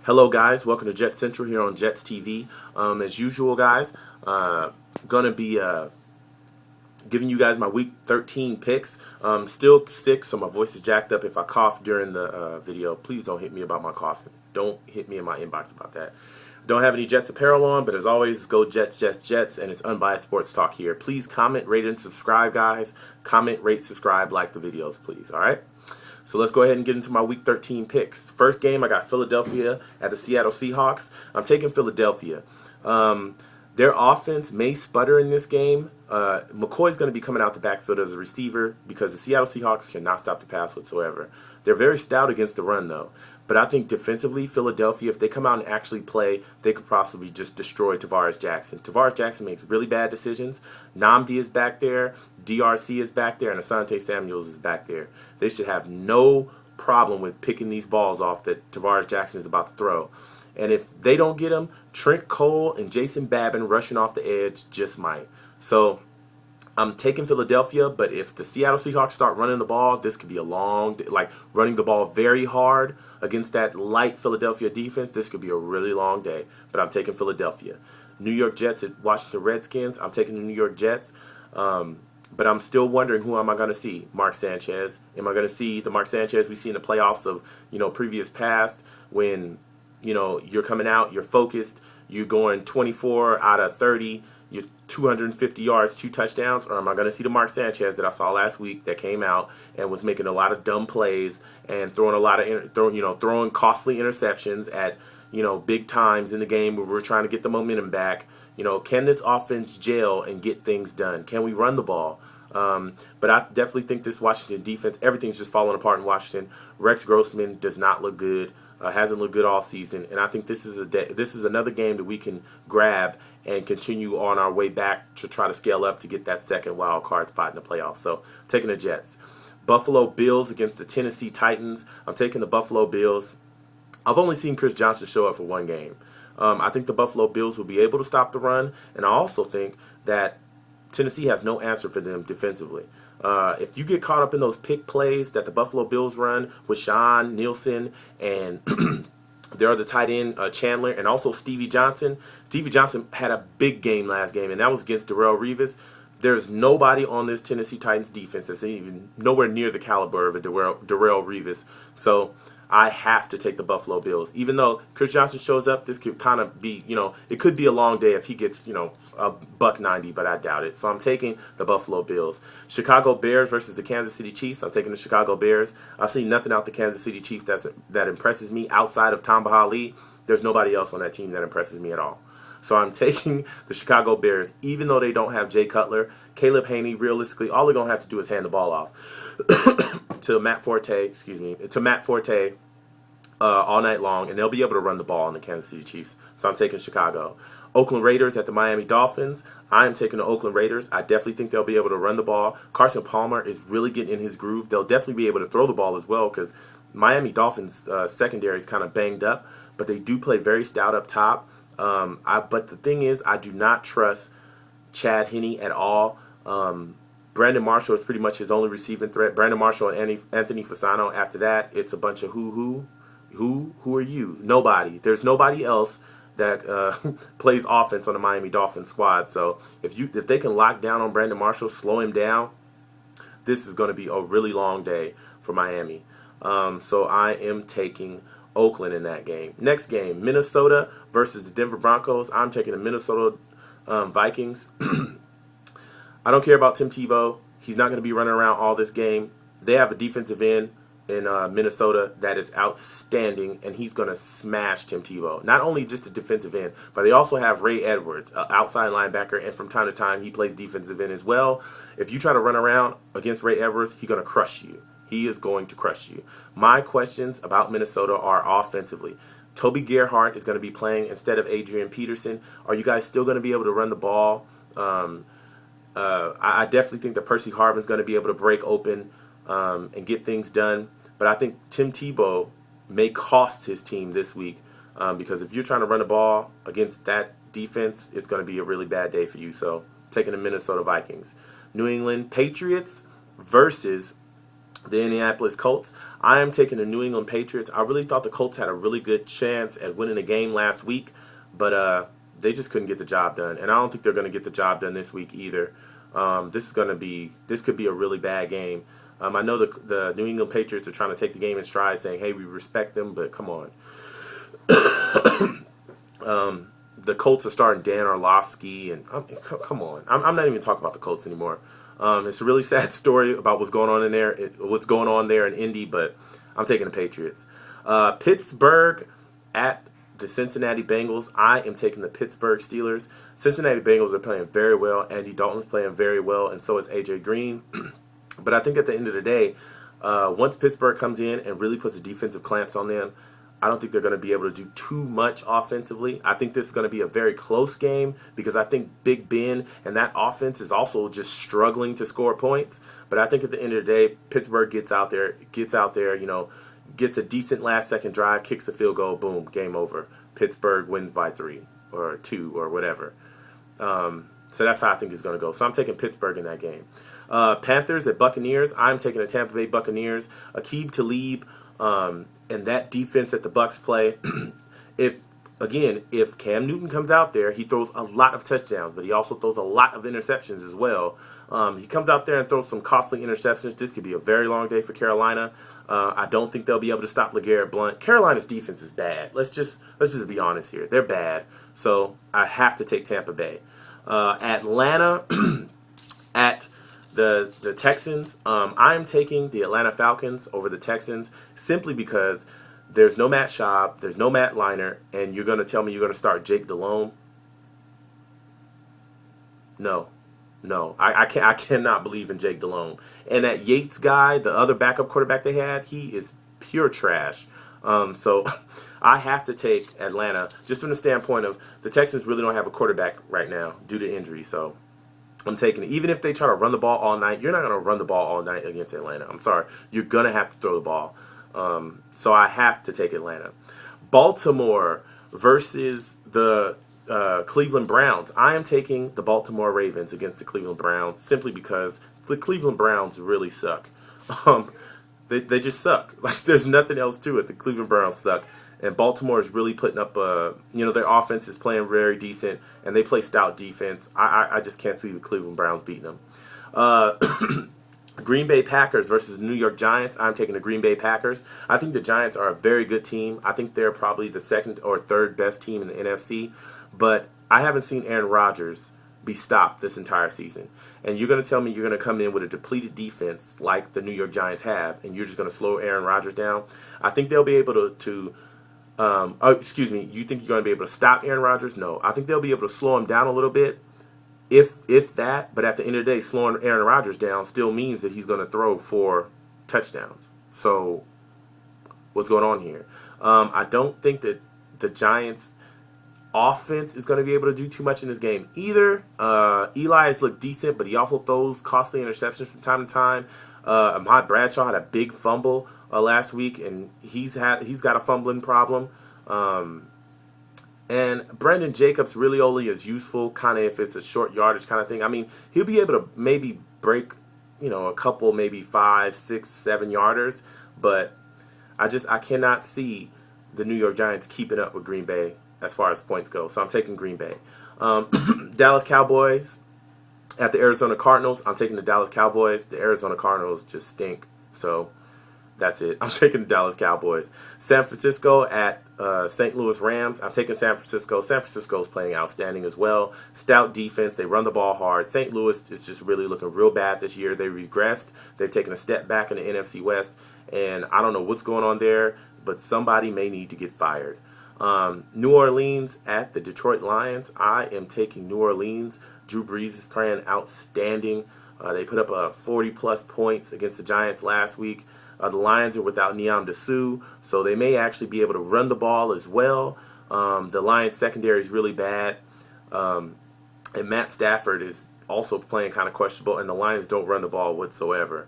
Hello, guys. Welcome to Jet Central here on Jets TV. As usual, guys, gonna be giving you guys my Week 13 picks. Still sick, so my voice is jacked up. If I cough during the video, please don't hit me about my coughing. Don't hit me in my inbox about that. Don't have any Jets apparel on, but as always, go Jets, Jets, Jets, and it's Unbiased Sports Talk here. Please comment, rate, and subscribe, guys. Comment, rate, subscribe, like the videos, please. All right? So let's go ahead and get into my Week 13 picks. First game, I got Philadelphia at the Seattle Seahawks. I'm taking Philadelphia. Their offense may sputter in this game. McCoy's going to be coming out the backfield as a receiver because the Seattle Seahawks cannot stop the pass whatsoever. They're very stout against the run, though. But I think defensively, Philadelphia, if they come out and actually play, they could possibly just destroy Tavares Jackson. Tavares Jackson makes really bad decisions. Namdi is back there. DRC is back there. And Asante Samuels is back there. They should have no problem with picking these balls off that Tavares Jackson is about to throw. And if they don't get him, Trent Cole and Jason Babin rushing off the edge just might. So I'm taking Philadelphia, but if the Seattle Seahawks start running the ball, this could be a long, like running the ball very hard against that light Philadelphia defense, this could be a really long day. But I'm taking Philadelphia. New York Jets at Washington Redskins, I'm taking the New York Jets. But I'm still wondering, who am I going to see? Mark Sanchez. Am I going to see the Mark Sanchez we see in the playoffs of, previous past when, you're coming out, you're focused, you're going 24 out of 30, you're 250 yards, 2 touchdowns? Or am I going to see the Mark Sanchez that I saw last week that came out and was making a lot of dumb plays and throwing a lot of throwing costly interceptions at big times in the game where we're trying to get the momentum back? Can this offense gel and get things done? Can we run the ball? But I definitely think this Washington defense, everything's just falling apart in Washington. Rex Grossman does not look good. Hasn't looked good all season, and I think this is another game that we can grab and continue on our way back to try to scale up to get that second wild card spot in the playoffs. So, taking the Jets. Buffalo Bills against the Tennessee Titans. I'm taking the Buffalo Bills. I've only seen Chris Johnson show up for one game. I think the Buffalo Bills will be able to stop the run, and I also think that Tennessee has no answer for them defensively. If you get caught up in those pick plays that the Buffalo Bills run with Sean Nielsen and their other tight end, Chandler, and also Stevie Johnson. Stevie Johnson had a big game last game, and that was against Darrelle Revis. There's nobody on this Tennessee Titans defense that's even nowhere near the caliber of a Darrelle Revis. So I have to take the Buffalo Bills. Even though Chris Johnson shows up, this could kind of be, it could be a long day if he gets, a $190, but I doubt it. So I'm taking the Buffalo Bills. Chicago Bears versus the Kansas City Chiefs. I'm taking the Chicago Bears. I've seen nothing out the Kansas City Chiefs that impresses me outside of Tamba Hali. There's nobody else on that team that impresses me at all. So I'm taking the Chicago Bears, even though they don't have Jay Cutler. Caleb Haney, realistically, all they're going to have to do is hand the ball off to Matt Forte, all night long, and they'll be able to run the ball on the Kansas City Chiefs. So I'm taking Chicago. Oakland Raiders at the Miami Dolphins. I am taking the Oakland Raiders. I definitely think they'll be able to run the ball. Carson Palmer is really getting in his groove. They'll definitely be able to throw the ball as well because Miami Dolphins secondary is kind of banged up, but they do play very stout up top. But the thing is, I do not trust Chad Henne at all. Brandon Marshall is pretty much his only receiving threat. Brandon Marshall and Anthony Fasano. After that, it's a bunch of who are you? Nobody. There's nobody else that plays offense on the Miami Dolphins squad. So if they can lock down on Brandon Marshall, slow him down, this is going to be a really long day for Miami. So I am taking Oakland in that game. Next game, Minnesota versus the Denver Broncos. I'm taking the Minnesota Vikings. I don't care about Tim Tebow. He's not going to be running around all this game. They have a defensive end in Minnesota that is outstanding, and he's going to smash Tim Tebow. Not only just a defensive end, but they also have Ray Edwards, outside linebacker, and from time to time he plays defensive end as well. If you try to run around against Ray Edwards, he's going to crush you. He is going to crush you. My questions about Minnesota are offensively. Toby Gerhart is going to be playing instead of Adrian Peterson. Are you guys still going to be able to run the ball? I definitely think that Percy Harvin's going to be able to break open and get things done. But I think Tim Tebow may cost his team this week because if you're trying to run the ball against that defense, it's going to be a really bad day for you. So taking the Minnesota Vikings. New England Patriots versus the Indianapolis Colts. I am taking the New England Patriots. I really thought the Colts had a really good chance at winning a game last week, but they just couldn't get the job done. And I don't think they're going to get the job done this week either. This could be a really bad game. I know the New England Patriots are trying to take the game in stride, saying, "Hey, we respect them," but come on. The Colts are starting Dan Orlovsky, and come on. I'm not even talking about the Colts anymore. It's a really sad story about what's going on in there, what's going on there in Indy, but I'm taking the Patriots. Pittsburgh at the Cincinnati Bengals. I am taking the Pittsburgh Steelers. Cincinnati Bengals are playing very well. Andy Dalton's playing very well, and so is A.J. Green. But I think at the end of the day, once Pittsburgh comes in and really puts the defensive clamps on them, I don't think they're going to be able to do too much offensively. I think this is going to be a very close game because I think Big Ben and that offense is also just struggling to score points. But I think at the end of the day, Pittsburgh gets out there, gets a decent last-second drive, kicks a field goal, boom, game over. Pittsburgh wins by 3 or 2 or whatever. So that's how I think it's going to go. So I'm taking Pittsburgh in that game. Panthers at Buccaneers. I'm taking the Tampa Bay Buccaneers. Aqib Talib and that defense that the Bucs play. If Cam Newton comes out there, he throws a lot of touchdowns, but he also throws a lot of interceptions as well. He comes out there and throws some costly interceptions. This could be a very long day for Carolina. I don't think they'll be able to stop LeGarrette Blount. Carolina's defense is bad. Let's just be honest here. They're bad. So I have to take Tampa Bay. Atlanta at the Texans. I'm taking the Atlanta Falcons over the Texans simply because there's no Matt Schaub, there's no Matt Leinart, and you're going to tell me you're going to start Jake Delhomme? No. I cannot believe in Jake Delhomme. And that Yates guy, the other backup quarterback they had, he is pure trash. So I have to take Atlanta just from the standpoint of the Texans really don't have a quarterback right now due to injury. So I'm taking it. Even if they try to run the ball all night, you're not going to run the ball all night against Atlanta. I'm sorry. You're going to have to throw the ball. So I have to take Atlanta. Baltimore versus the Cleveland Browns. I am taking the Baltimore Ravens against the Cleveland Browns simply because the Cleveland Browns really suck. They just suck. Like there's nothing else to it. The Cleveland Browns suck. And Baltimore is really putting up their offense is playing very decent, and they play stout defense. I just can't see the Cleveland Browns beating them. Green Bay Packers versus the New York Giants. I'm taking the Green Bay Packers. I think the Giants are a very good team. I think they're probably the second or third best team in the NFC. But I haven't seen Aaron Rodgers be stopped this entire season. And you're going to tell me you're going to come in with a depleted defense like the New York Giants have, and you're just going to slow Aaron Rodgers down? I think they'll be able to you think you're going to be able to stop Aaron Rodgers? No. I think they'll be able to slow him down a little bit, if that. But at the end of the day, slowing Aaron Rodgers down still means that he's going to throw 4 touchdowns. So what's going on here? I don't think that the Giants' offense is going to be able to do too much in this game either. Eli has looked decent, but he also throws costly interceptions from time to time. Ahmad Bradshaw had a big fumble last week, and he's got a fumbling problem. And Brandon Jacobs really only is useful kind of if it's a short yardage kind of thing. I mean, he'll be able to maybe break, a couple, maybe 5, 6, 7 yarders, but I cannot see the New York Giants keeping up with Green Bay as far as points go. So I'm taking Green Bay. Dallas Cowboys at the Arizona Cardinals. I'm taking the Dallas Cowboys. The Arizona Cardinals just stink. So that's it. I'm taking the Dallas Cowboys. San Francisco at St. Louis Rams. I'm taking San Francisco. San Francisco is playing outstanding as well. Stout defense. They run the ball hard. St. Louis is just really looking real bad this year. They regressed. They've taken a step back in the NFC West. And I don't know what's going on there, but somebody may need to get fired. New Orleans at the Detroit Lions. I am taking New Orleans. Drew Brees is playing outstanding. They put up 40-plus points against the Giants last week. The Lions are without Neon Dessou, so they may actually be able to run the ball as well. The Lions secondary is really bad. And Matt Stafford is also playing kind of questionable, and the Lions don't run the ball whatsoever.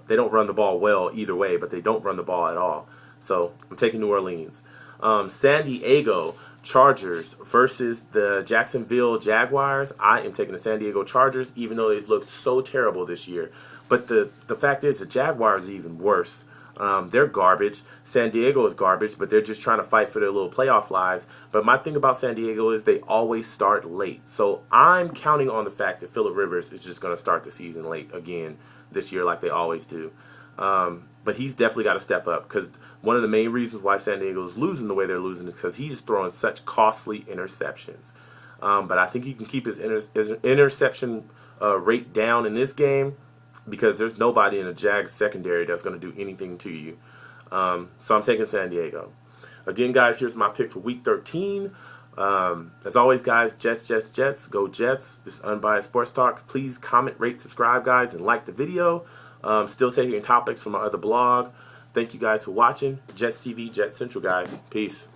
They don't run the ball well either way, but they don't run the ball at all. So I'm taking New Orleans. San Diego Chargers versus the Jacksonville Jaguars. I am taking the San Diego Chargers, even though they've looked so terrible this year. But the fact is, the Jaguars are even worse. They're garbage. San Diego is garbage, but they're just trying to fight for their little playoff lives. But my thing about San Diego is they always start late. So I'm counting on the fact that Phillip Rivers is just going to start the season late again this year like they always do. But he's definitely got to step up, because one of the main reasons why San Diego is losing the way they're losing is because he's throwing such costly interceptions. But I think he can keep his interception rate down in this game, because there's nobody in the Jags secondary that's going to do anything to you. So I'm taking San Diego. Again, guys, here's my pick for Week 13. As always, guys, Jets, Jets, Jets. Go Jets. This is Unbiased Sports Talk. Please comment, rate, subscribe, guys, and like the video. Still taking topics from my other blog. Thank you guys for watching. Jets TV, Jets Central, guys. Peace.